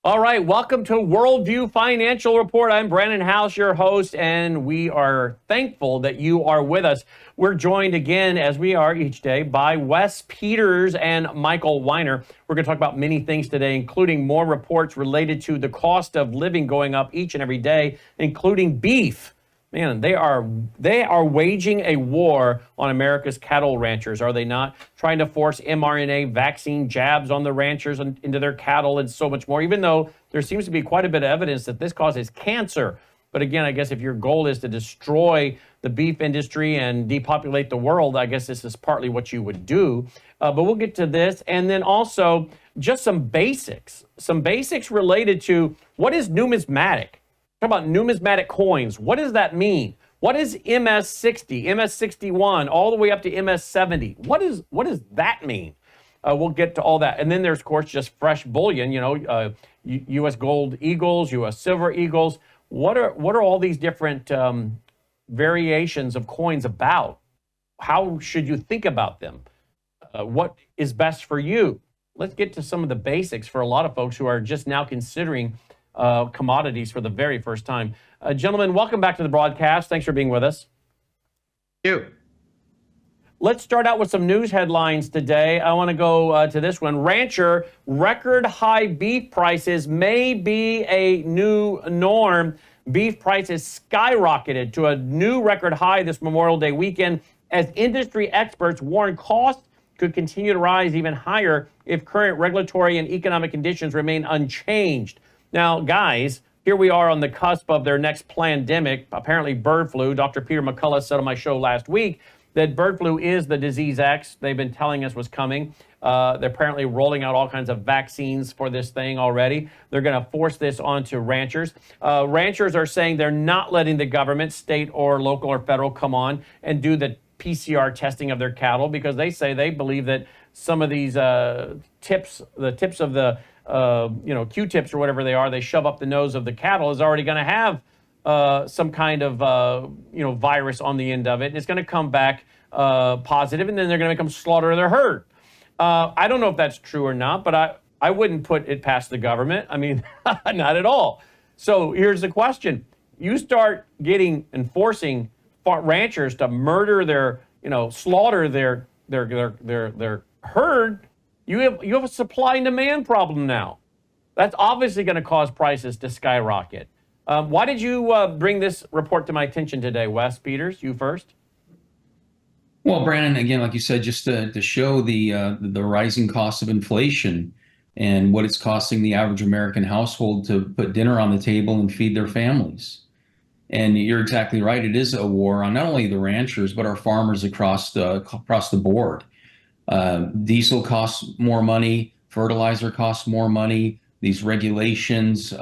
All right, welcome to Worldview Financial Report. I'm Brannon Howse, your host, and we are thankful that you are with us. We're joined again, as we are each day, by Wes Petes and Michael Weiner. We're going to talk about many things today, including more reports related to the cost of living going up each and every day, including beef. Man, they are waging a war on America's cattle ranchers, are they not? Trying to force mRNA vaccine jabs on the ranchers and into their cattle and so much more, even though there seems to be quite a bit of evidence that this causes cancer. But again, I guess if your goal is to destroy the beef industry and depopulate the world, I guess this is partly what you would do. But we'll get to this. And then also just some basics related to what is numismatic. Talk about numismatic coins. What does that mean? What is MS-60, MS-61, all the way up to MS-70? What does that mean? We'll get to all that. And then there's, of course, just fresh bullion, U.S. gold eagles, U.S. silver eagles. What are all these different variations of coins about? How should you think about them? What is best for you? Let's get to some of the basics for a lot of folks who are just now considering commodities for the very first time. Gentlemen, welcome back to the broadcast. Thanks for being with us. Thank you. Let's start out with some news headlines today. I want to go to this one. Rancher, record high beef prices may be a new norm. Beef prices skyrocketed to a new record high this Memorial Day weekend as industry experts warn costs could continue to rise even higher if current regulatory and economic conditions remain unchanged. Now, guys, here we are on the cusp of their next pandemic, apparently bird flu. Dr. Peter McCullough said on my show last week that bird flu is the disease X they've been telling us was coming. They're apparently rolling out all kinds of vaccines for this thing already. They're going to force this onto ranchers. Ranchers are saying they're not letting the government, state or local or federal, come on and do the PCR testing of their cattle because they say they believe that some of these the tips of the Q-tips or whatever they are, they shove up the nose of the cattle is already going to have some kind of, virus on the end of it. And it's going to come back positive, and then they're going to make them slaughter their herd. I don't know if that's true or not, but I wouldn't put it past the government. I mean, not at all. So here's the question. You start enforcing ranchers to murder their, slaughter their herd, you have a supply and demand problem now. That's obviously going to cause prices to skyrocket. Why did you bring this report to my attention today, Wes Petes? You first. Well, Brannon, again, like you said, just to show the rising cost of inflation and what it's costing the average American household to put dinner on the table and feed their families. And you're exactly right. It is a war on not only the ranchers, but our farmers across the board. Diesel costs more money, fertilizer costs more money, these regulations,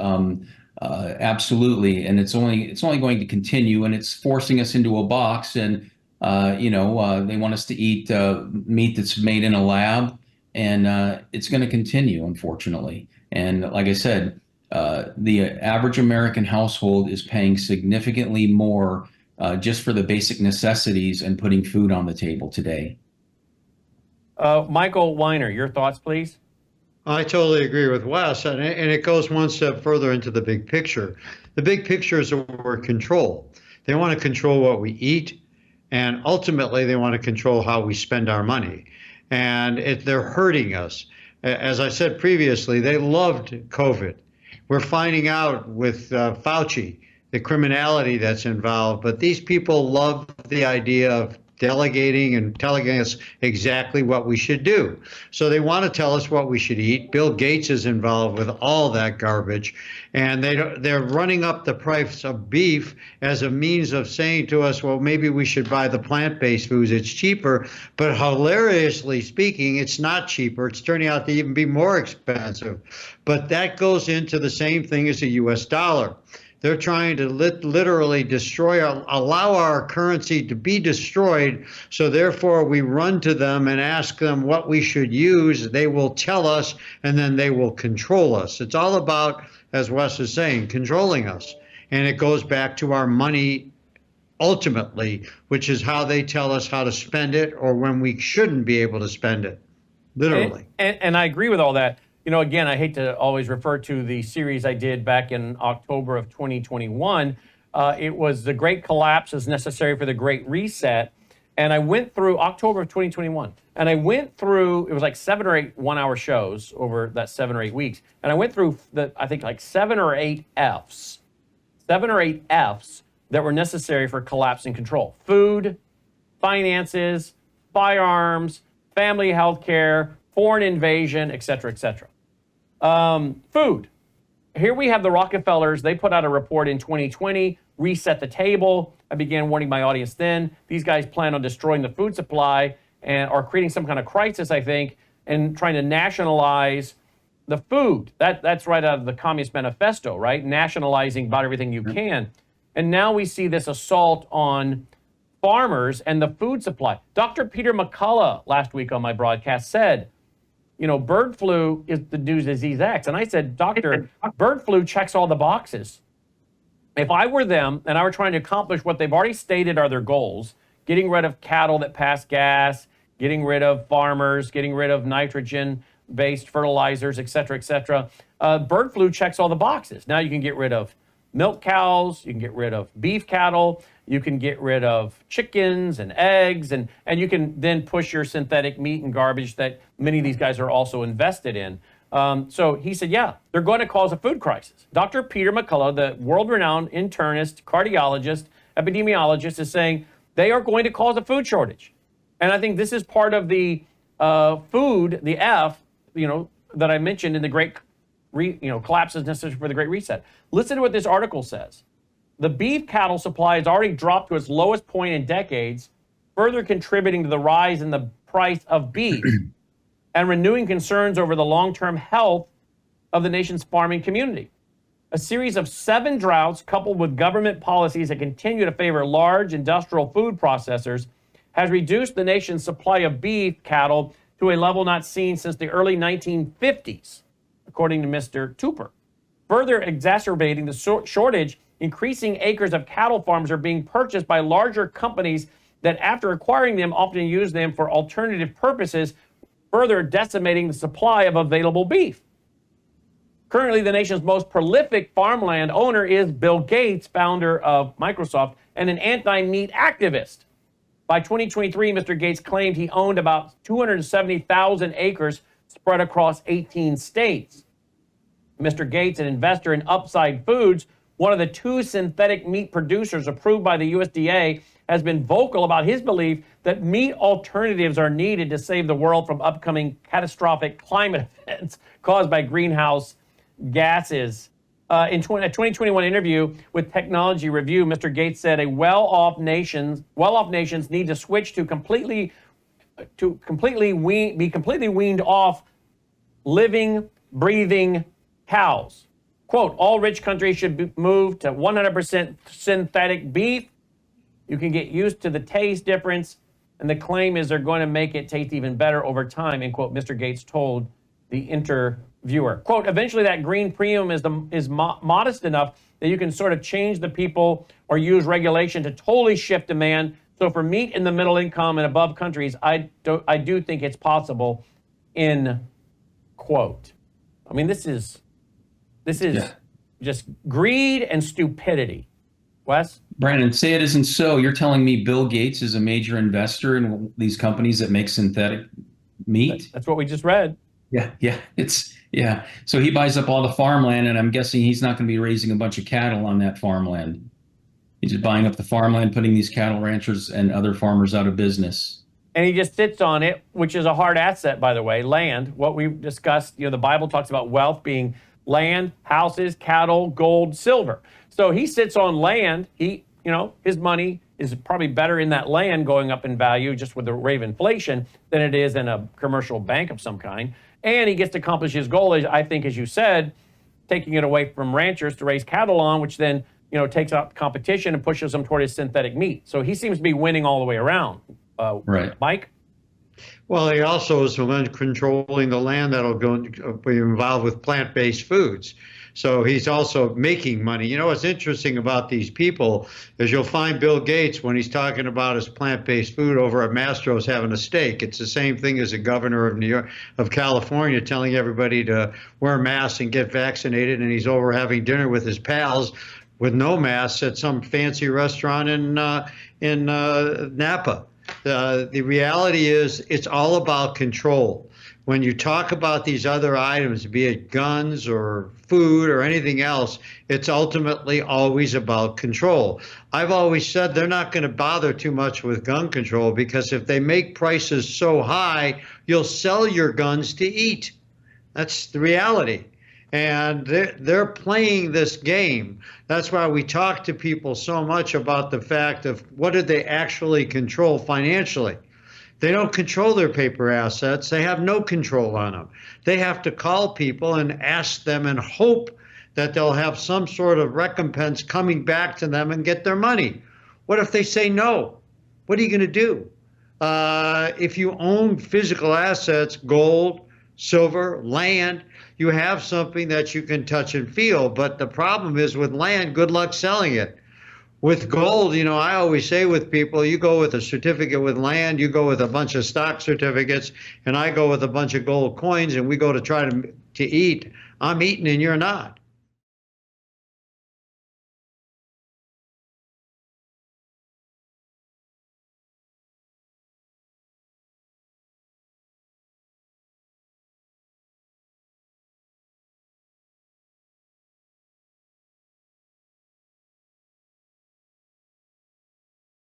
absolutely. And it's only going to continue, and it's forcing us into a box. And, they want us to eat meat that's made in a lab, and it's going to continue, unfortunately. And like I said, the average American household is paying significantly more just for the basic necessities and putting food on the table today. Michael Weiner, your thoughts, please. I totally agree with Wes, and it goes one step further into the big picture. The big picture is the word control. They want to control what we eat, and ultimately they want to control how we spend our money. And they're hurting us. As I said previously, they loved COVID. We're finding out with Fauci the criminality that's involved, but these people love the idea of delegating and telling us exactly what we should do. So they want to tell us what we should eat. Bill Gates is involved with all that garbage, and they're running up the price of beef as a means of saying to us, well, maybe we should buy the plant-based foods. It's cheaper, but hilariously speaking, it's not cheaper. It's turning out to even be more expensive. But that goes into the same thing as the U.S. dollar. They're trying to literally allow our currency to be destroyed. So therefore, we run to them and ask them what we should use. They will tell us, and then they will control us. It's all about, as Wes is saying, controlling us. And it goes back to our money ultimately, which is how they tell us how to spend it or when we shouldn't be able to spend it, literally. And I agree with all that. again, I hate to always refer to the series I did back in October of 2021. It was The Great Collapse is Necessary for the Great Reset. And I went through October of 2021. And I went through, it was like 7 or 8 one-hour shows over that 7 or 8 weeks. And I went through, I think, like 7 or 8 Fs. 7 or 8 Fs that were necessary for collapse and control. Food, finances, firearms, family health care, foreign invasion, et cetera, et cetera. Food. Here we have the Rockefellers. They put out a report in 2020, reset the table. I began warning my audience then. These guys plan on destroying the food supply and are creating some kind of crisis, I think, and trying to nationalize the food. That's right out of the Communist Manifesto, right? Nationalizing about everything you can. And now we see this assault on farmers and the food supply. Dr. Peter McCullough last week on my broadcast said, bird flu is the new disease X. And I said, Doctor, bird flu checks all the boxes. If I were them and I were trying to accomplish what they've already stated are their goals, getting rid of cattle that pass gas, getting rid of farmers, getting rid of nitrogen-based fertilizers, et cetera, bird flu checks all the boxes. Now you can get rid of milk cows, you can get rid of beef cattle, you can get rid of chickens and eggs, and you can then push your synthetic meat and garbage that many of these guys are also invested in. So he said, yeah, they're going to cause a food crisis. Dr. Peter McCullough, the world-renowned internist, cardiologist, epidemiologist, is saying they are going to cause a food shortage. And I think this is part of the food, the F, that I mentioned in the Great Collapse is Necessary for the Great Reset. Listen to what this article says. The beef cattle supply has already dropped to its lowest point in decades, further contributing to the rise in the price of beef and renewing concerns over the long-term health of the nation's farming community. A series of 7 droughts, coupled with government policies that continue to favor large industrial food processors, has reduced the nation's supply of beef cattle to a level not seen since the early 1950s, according to Mr. Tupper. Further exacerbating the shortage, increasing acres of cattle farms are being purchased by larger companies that, after acquiring them, often use them for alternative purposes, further decimating the supply of available beef. Currently, the nation's most prolific farmland owner is Bill Gates, founder of Microsoft, and an anti-meat activist. By 2023, Mr. Gates claimed he owned about 270,000 acres spread across 18 states. Mr. Gates, an investor in Upside Foods, one of the 2 synthetic meat producers approved by the USDA, has been vocal about his belief that meat alternatives are needed to save the world from upcoming catastrophic climate events caused by greenhouse gases. In a 2021 interview with Technology Review, Mr. Gates said well-off nations need to switch to be completely weaned off living, breathing cows. Quote, all rich countries should move to 100% synthetic beef. You can get used to the taste difference, and the claim is they're going to make it taste even better over time, end quote, Mr. Gates told the interviewer. Quote, eventually that green premium is modest enough that you can sort of change the people or use regulation to totally shift demand. So for meat in the middle income and above countries, I do think it's possible, end quote. I mean, this is just greed and stupidity. Wes? Brandon, say it isn't so. You're telling me Bill Gates is a major investor in these companies that make synthetic meat? That's what we just read. Yeah. So he buys up all the farmland, and I'm guessing he's not going to be raising a bunch of cattle on that farmland. He's just buying up the farmland, putting these cattle ranchers and other farmers out of business. And he just sits on it, which is a hard asset, by the way, land. What we've discussed, the Bible talks about wealth being land, houses, cattle, gold, silver. So he sits on land. His money is probably better in that land going up in value just with the rate of inflation than it is in a commercial bank of some kind. And he gets to accomplish his goal, I think, as you said, taking it away from ranchers to raise cattle on, which then, takes out competition and pushes them toward his synthetic meat. So he seems to be winning all the way around. Right. Mike? Well, he also is the one controlling the land that'll be involved with plant-based foods. So he's also making money. You know what's interesting about these people is you'll find Bill Gates when he's talking about his plant-based food over at Mastro's having a steak. It's the same thing as the governor of New York, of California, telling everybody to wear masks and get vaccinated, and he's over having dinner with his pals with no masks at some fancy restaurant in Napa. The reality is it's all about control. When you talk about these other items, be it guns or food or anything else, it's ultimately always about control. I've always said they're not going to bother too much with gun control because if they make prices so high, you'll sell your guns to eat. That's the reality. And they're playing this game. That's why we talk to people so much about the fact of what do they actually control financially. They don't control their paper assets. They have no control on them. They have to call people and ask them and hope that they'll have some sort of recompense coming back to them and get their money. What if they say no? What are you going to do? If you own physical assets, gold, silver, land, you have something that you can touch and feel. But the problem is with land, good luck selling it. With gold, you know, I always say with people, you go with a certificate with land, you go with a bunch of stock certificates, and I go with a bunch of gold coins, and we go to try to eat. I'm eating and you're not.